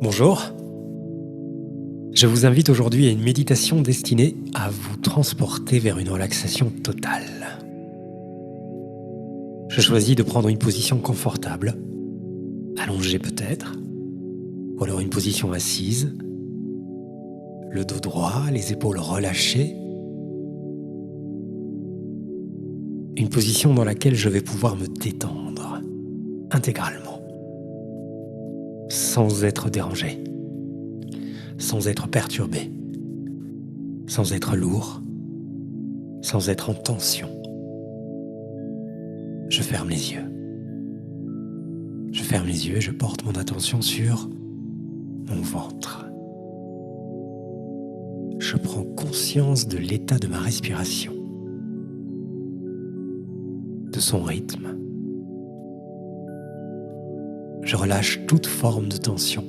Bonjour, je vous invite aujourd'hui à une méditation destinée à vous transporter vers une relaxation totale. Je choisis de prendre une position confortable, allongée peut-être, ou alors une position assise, le dos droit, les épaules relâchées. Une position dans laquelle je vais pouvoir me détendre intégralement, sans être dérangé, sans être perturbé, sans être lourd, sans être en tension. Je ferme les yeux. Je ferme les yeux et je porte mon attention sur mon ventre. Je prends conscience de l'état de ma respiration, de son rythme. Je relâche toute forme de tension.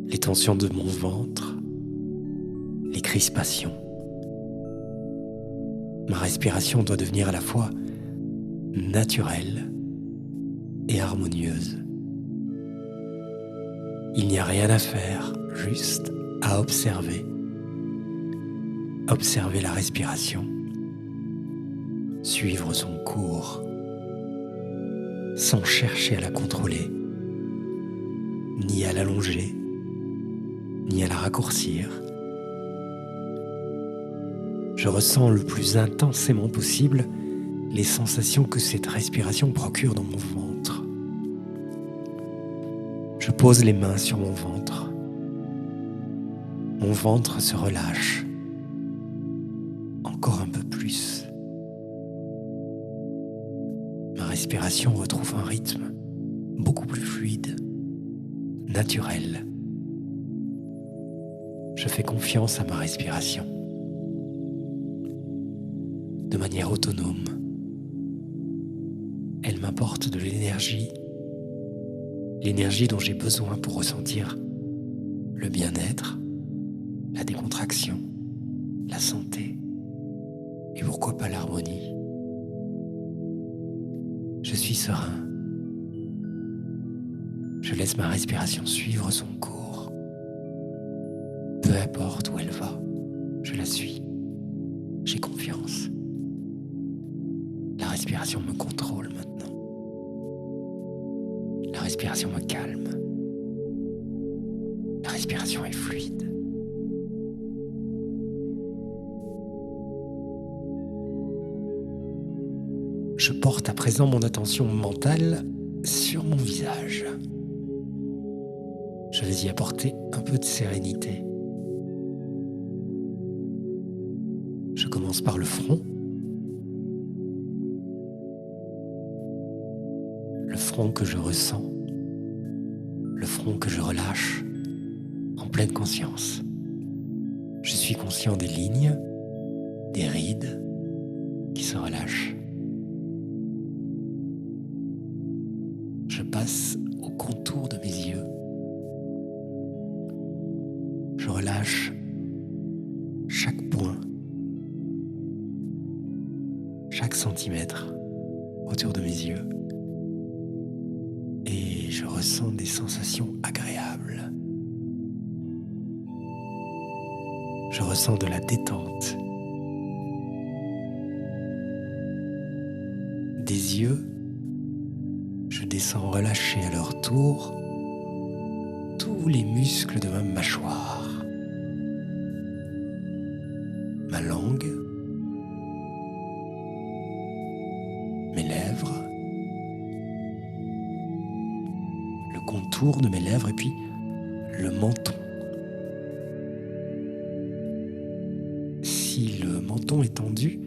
Les tensions de mon ventre, les crispations. Ma respiration doit devenir à la fois naturelle et harmonieuse. Il n'y a rien à faire, juste à observer. Observer la respiration, suivre son cours, sans chercher à la contrôler, ni à l'allonger, ni à la raccourcir. Je ressens le plus intensément possible les sensations que cette respiration procure dans mon ventre. Je pose les mains sur mon ventre. Mon ventre se relâche encore un peu plus. Ma respiration retrouve un rythme beaucoup plus fluide, naturel. Je fais confiance à ma respiration. De manière autonome, elle m'apporte de l'énergie dont j'ai besoin pour ressentir le bien-être, la décontraction, la santé et pourquoi pas l'harmonie. Je suis serein. Je laisse ma respiration suivre son cours. Peu importe où elle va, je la suis. J'ai confiance. La respiration me contrôle maintenant. La respiration me calme. La respiration est fluide. Je porte à présent mon attention mentale sur mon visage. Je vais y apporter un peu de sérénité. Je commence par le front. Le front que je ressens, le front que je relâche en pleine conscience. Je suis conscient des lignes, des rides qui se relâchent. Je passe au contour de mes yeux. Je relâche chaque point, chaque centimètre autour de mes yeux. Et je ressens des sensations agréables. Je ressens de la détente. Des yeux, je descends relâcher à leur tour tous les muscles de ma mâchoire. Ma langue, mes lèvres, le contour de mes lèvres et puis le menton. Si le menton est tendu,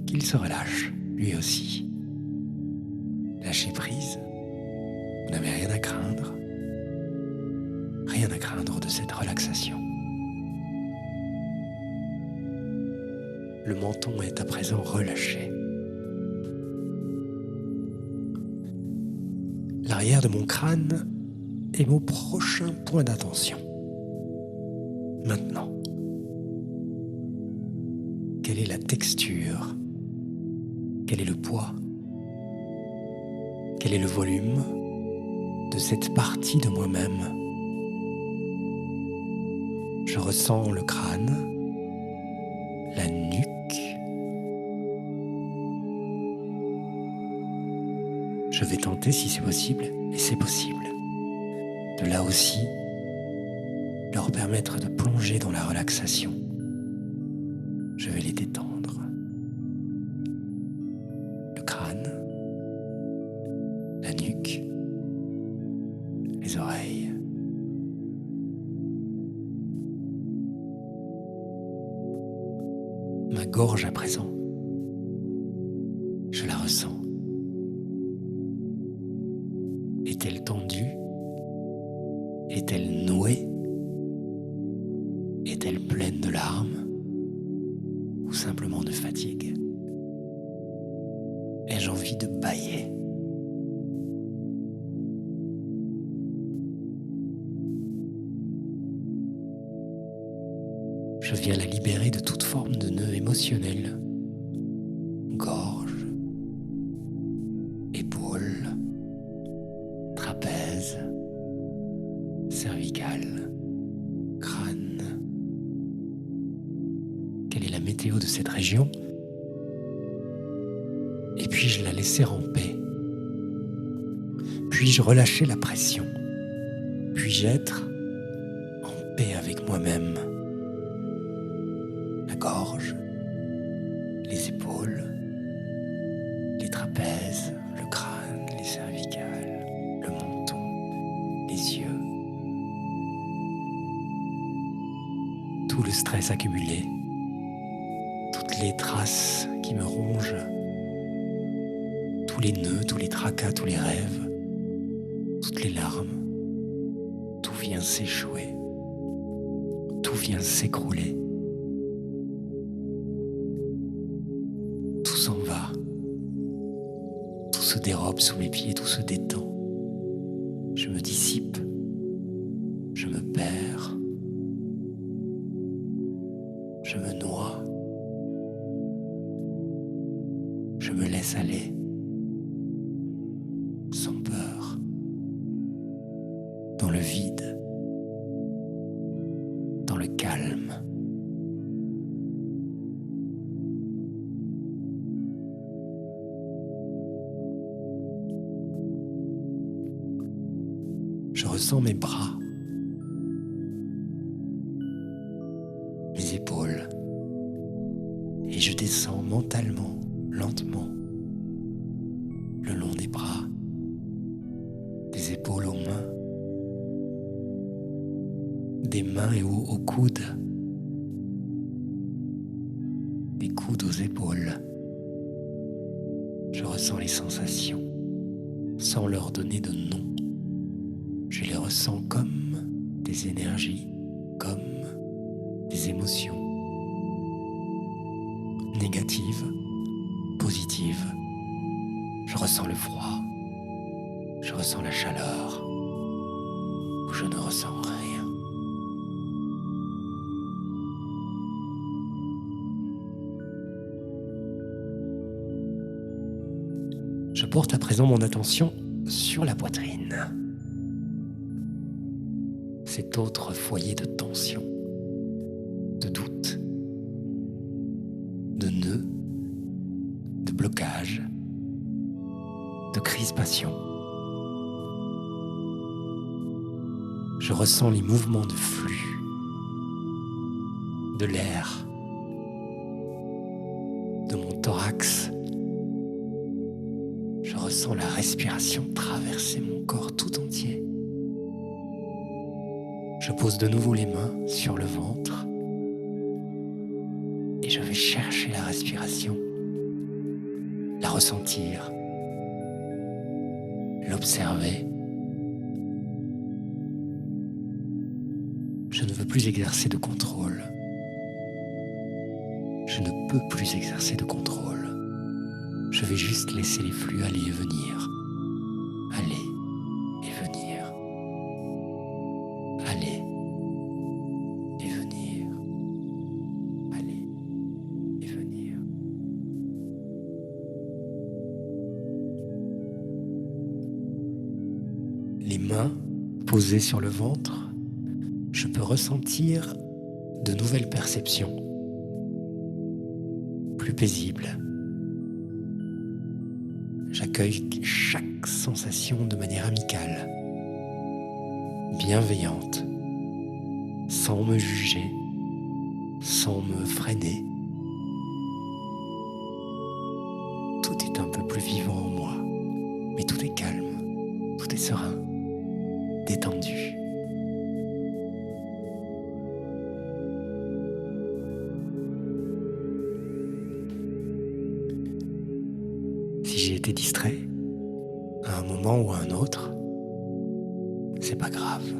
qu'il se relâche, lui aussi. Lâchez prise, vous n'avez rien à craindre. Rien à craindre de cette relaxation. Le menton est à présent relâché. L'arrière de mon crâne est mon prochain point d'attention. Maintenant, quelle est la texture? Quel est le poids? Quel est le volume? de cette partie de moi-même. Je ressens le crâne, la nuque. Je vais tenter, si c'est possible, et c'est possible, de là aussi leur permettre de plonger dans la relaxation. Je vais les détendre. Le crâne, la nuque, les oreilles. Ma gorge à présent, je la ressens. Est-elle tendue? Est-elle nouée? Est-elle pleine de larmes? Ou simplement de fatigue? Ai-je envie de bâiller? Je viens la libérer de toute forme de nœud émotionnel. Gorge, épaules, trapèze, cervicale, crâne. Quelle est la météo de cette région? Et puis-je la laisser en paix? Puis-je relâcher la pression? Puis-je être en paix avec moi-même? La gorge, les épaules, les trapèzes, le crâne, les cervicales, le menton, les yeux. Tout le stress accumulé, toutes les traces qui me rongent, tous les nœuds, tous les tracas, tous les rêves, toutes les larmes, tout vient s'échouer, tout vient s'écrouler. Tout s'en va, tout se dérobe sous mes pieds, tout se détend. Je me dissipe, je me perds, je me noie, je me laisse aller, sans peur, dans le vide, dans le calme. Je ressens mes bras, mes épaules, et je descends mentalement, lentement, le long des bras, des épaules aux mains, des mains et aux coudes, des coudes aux épaules. Je ressens les sensations, sans leur donner de nom. Je les ressens comme des énergies, comme des émotions, négatives, positives. Je ressens le froid, je ressens la chaleur, ou je ne ressens rien. Je porte à présent mon attention sur la poitrine. Cet autre foyer de tension, de doute, de nœuds, de blocage, de crispation. Je ressens les mouvements de flux, de l'air, de mon thorax. Je ressens la respiration traverser mon corps tout entier. Je pose de nouveau les mains sur le ventre et je vais chercher la respiration, la ressentir, l'observer. Je ne veux plus exercer de contrôle. Je ne peux plus exercer de contrôle. Je vais juste laisser les flux aller et venir, aller et venir, aller et venir, aller et venir. les mains posées sur le ventre, je peux ressentir de nouvelles perceptions, plus paisibles. J'accueille chaque sensation de manière amicale, bienveillante, sans me juger, sans me freiner. Tout est un peu plus vivant en moi, mais tout est calme, tout est serein, détendu. Si j'ai été distrait, à un moment ou à un autre, c'est pas grave.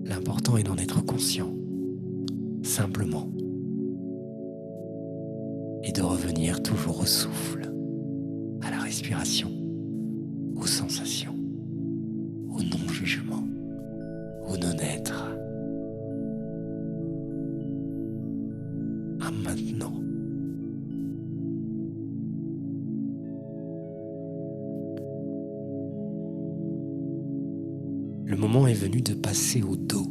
L'important est d'en être conscient, simplement, et de revenir toujours au souffle, à la respiration, aux sensations, au non-jugement, au non-être, à maintenant. Le moment est venu de passer au dos.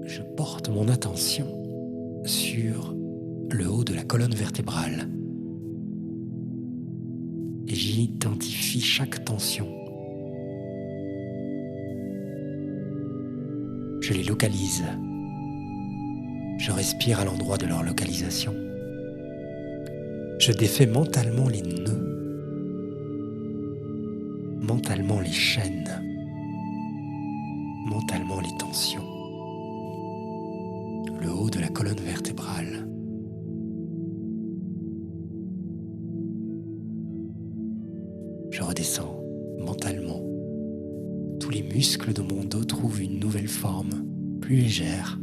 Je porte mon attention sur le haut de la colonne vertébrale et j'identifie chaque tension. Je les localise. Je respire à l'endroit de leur localisation. Je défais mentalement les nœuds, mentalement les chaînes, mentalement les tensions. Le haut de la colonne vertébrale. Je redescends mentalement. Tous les muscles de mon dos trouvent une nouvelle forme, plus légère,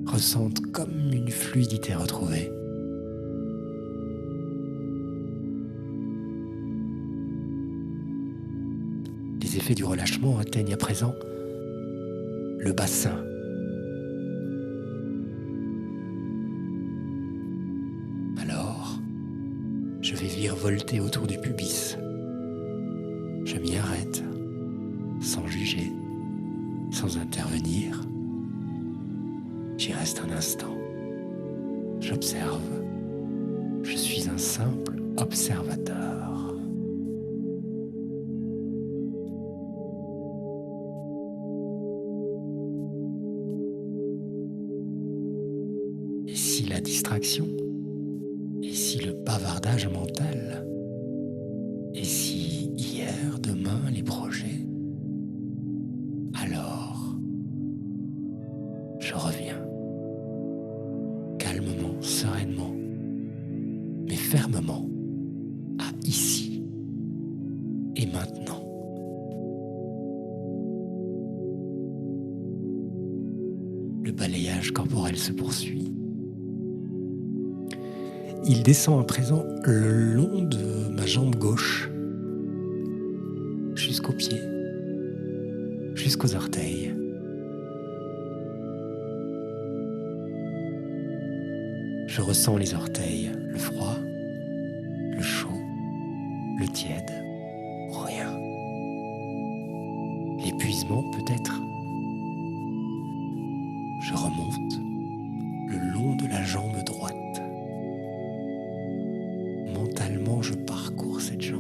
ressentent comme une fluidité retrouvée. Les effets du relâchement atteignent à présent le bassin. Alors, je vais virevolter autour du pubis. Je m'y arrête, sans juger, sans intervenir. J'y reste un instant. J'observe. Je suis un simple observateur. Et si la distraction, et si le bavardage mental, et si hier, demain, les projets, alors je reviens, calmement, sereinement, mais fermement, à ici et maintenant. Le balayage corporel se poursuit. Il descend à présent le long de ma jambe gauche, jusqu'aux pieds, jusqu'aux orteils. Je ressens les orteils, le froid, le chaud, le tiède, ou rien. L'épuisement peut-être. Je remonte le long de la jambe droite. Mentalement, je parcours cette jambe.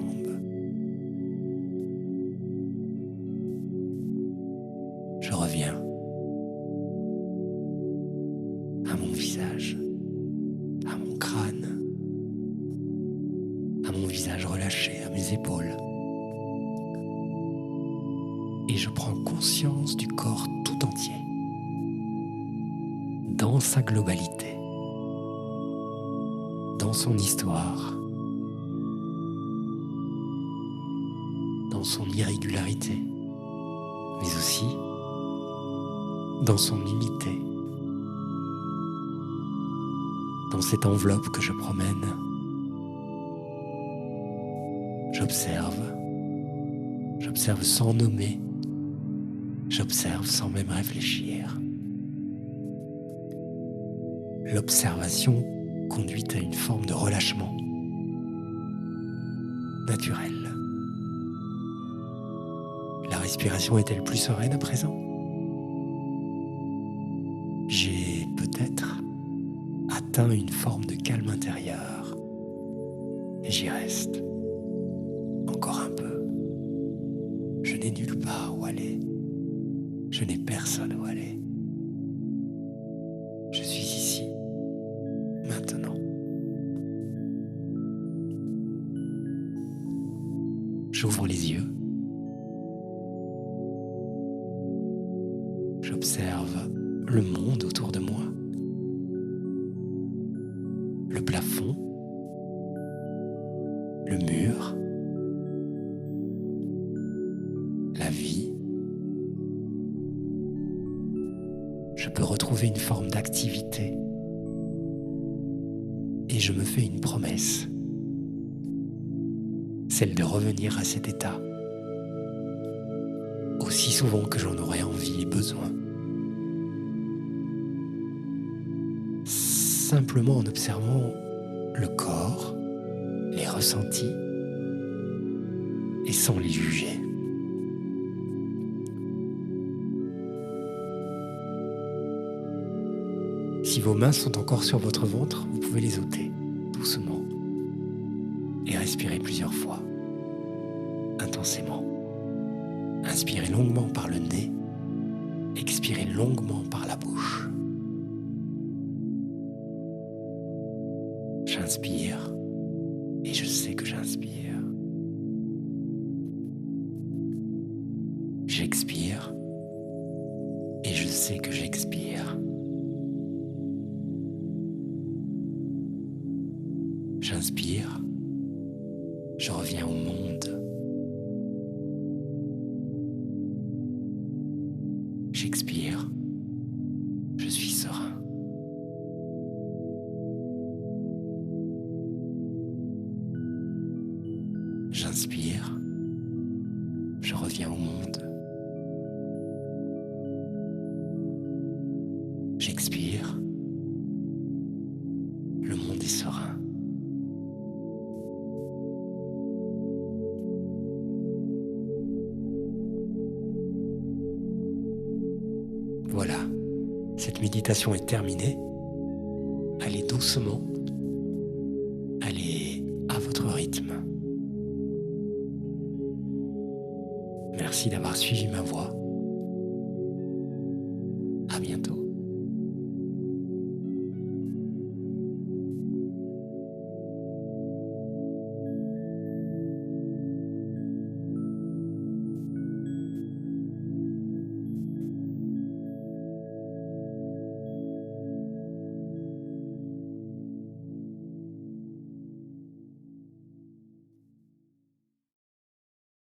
Je reviens à mon visage, à mon crâne, à mon visage relâché, à mes épaules. Et je prends conscience du corps tout entier, dans sa globalité, dans son histoire, dans son irrégularité, mais aussi dans son unité, dans cette enveloppe que je promène. J'observe sans nommer, j'observe sans même réfléchir. L'observation conduit à une forme de relâchement. naturel. La respiration est-elle plus sereine à présent? J'ai peut-être atteint une forme de calme intérieur et j'y reste encore un peu. Je n'ai nulle part où aller. Je n'ai personne où aller. Je suis ici, maintenant. J'ouvre les yeux. J'observe le monde autour de moi. Le plafond. Le mur. La vie. Je peux retrouver une forme d'activité. Et je me fais une promesse. Celle de revenir à cet état aussi souvent que j'en aurai envie et besoin. Simplement en observant le corps, les ressentis et sans les juger. Si vos mains sont encore sur votre ventre, vous pouvez les ôter doucement et respirer plusieurs fois, intensément. Inspirez longuement par le nez, expirez longuement par la bouche. J'inspire et je sais que j'inspire. J'expire et je sais que j'expire. J'inspire, je reviens au monde. J'expire, je suis serein. J'inspire, je reviens au monde. J'expire, le monde est serein. Voilà, cette méditation est terminée. Allez doucement, allez à votre rythme. Merci d'avoir suivi ma voix.